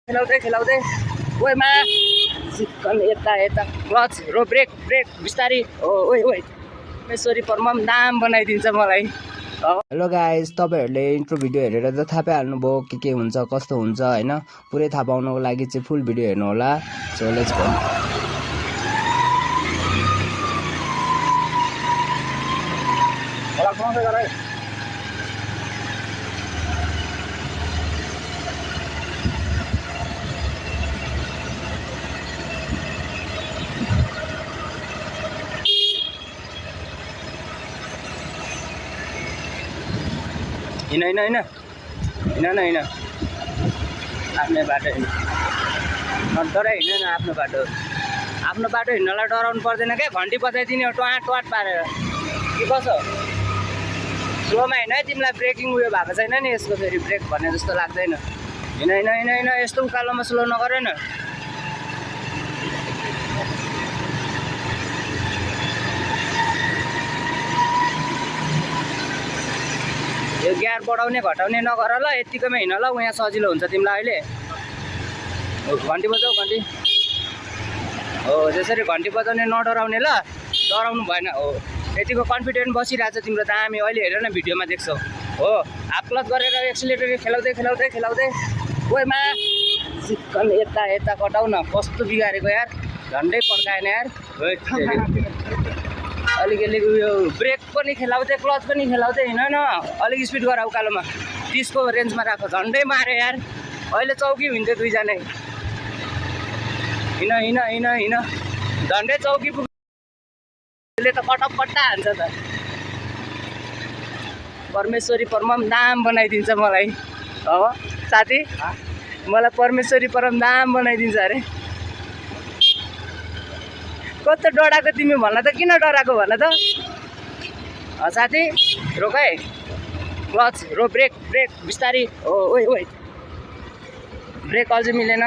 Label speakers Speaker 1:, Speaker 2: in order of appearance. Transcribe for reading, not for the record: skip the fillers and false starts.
Speaker 1: खेलाउँदै ओएमा chicken यता यता clutch रो brake brake बिस्तारी ओए ओए परमेश्वरी परमम दाम बनाइदिन्छ मलाई। हेलो गाइस, तपाईँहरूले इन्ट्रो भिडियो हेरेर त थाहा पाइहाल्नुभयो के हुन्छ कस्तो हुन्छ होइन। पुरै थाहा पाउनको लागि चाहिँ फुल भिडियो हेर्नु होला। So let's go. हिँड आफ्नै बाटो हिँड नडराइ हिँड न आफ्नो बाटो हिँड्नलाई डराउनु पर्दैन क्या। घन्टी बजाइदिने हो टवाट टवाट पारेर के कसो। स्लोमा हिँड है, तिमीलाई ब्रेकिङ उयो भएको छैन नि यसको, फेरि ब्रेक भन्ने जस्तो लाग्दैन। हिँड यस्तो उकालोमा स्लो नगर न। यो गियर बढाउने घटाउने नगर ल, यतिकैमा हिँड ल, यहाँ सजिलो हुन्छ तिमीलाई अहिले। घन्टी बजाऊ घन्टी हो, त्यसरी घन्टी बजाउने नडराउने ल, डराउनु भएन हो। यतिको कन्फिडेन्ट बसिरहेको छ तिम्रो दामी। अहिले हेर न भिडियोमा देख्छौ हो, हाफ क्लच गरेर एक्सिलेटर खेलाउँदै ओएमा चिकन यता यता कटाउ न। कस्तो बिगारेको यार, झन्डै पड्काएन यार। अलिक उयो ब्रेक पनि खेलाउँदै क्लच पनि खेलाउँदै हिँड न। अलिक स्पिड गर उकालोमा, 30को रेन्जमा राख। झन्डै मारे यार, अहिले चौकी हुन्थ्यो दुईजना। हिँड झन्डै चौकी पुग्यो त कटक्कट्टा हान्छ त। परमेश्वरी परमम दाम बनाइदिन्छ मलाई हो साथी, मलाई परमेश्वरी परम दाम बनाइदिन्छ अरे। कस्तो डराएको तिमी भन त, किन डराएको भन त साथी। रोक है, क्लच रो ब्रेक ब्रेक बिस्तारी ओए ओए ब्रेक अझै मिलेन।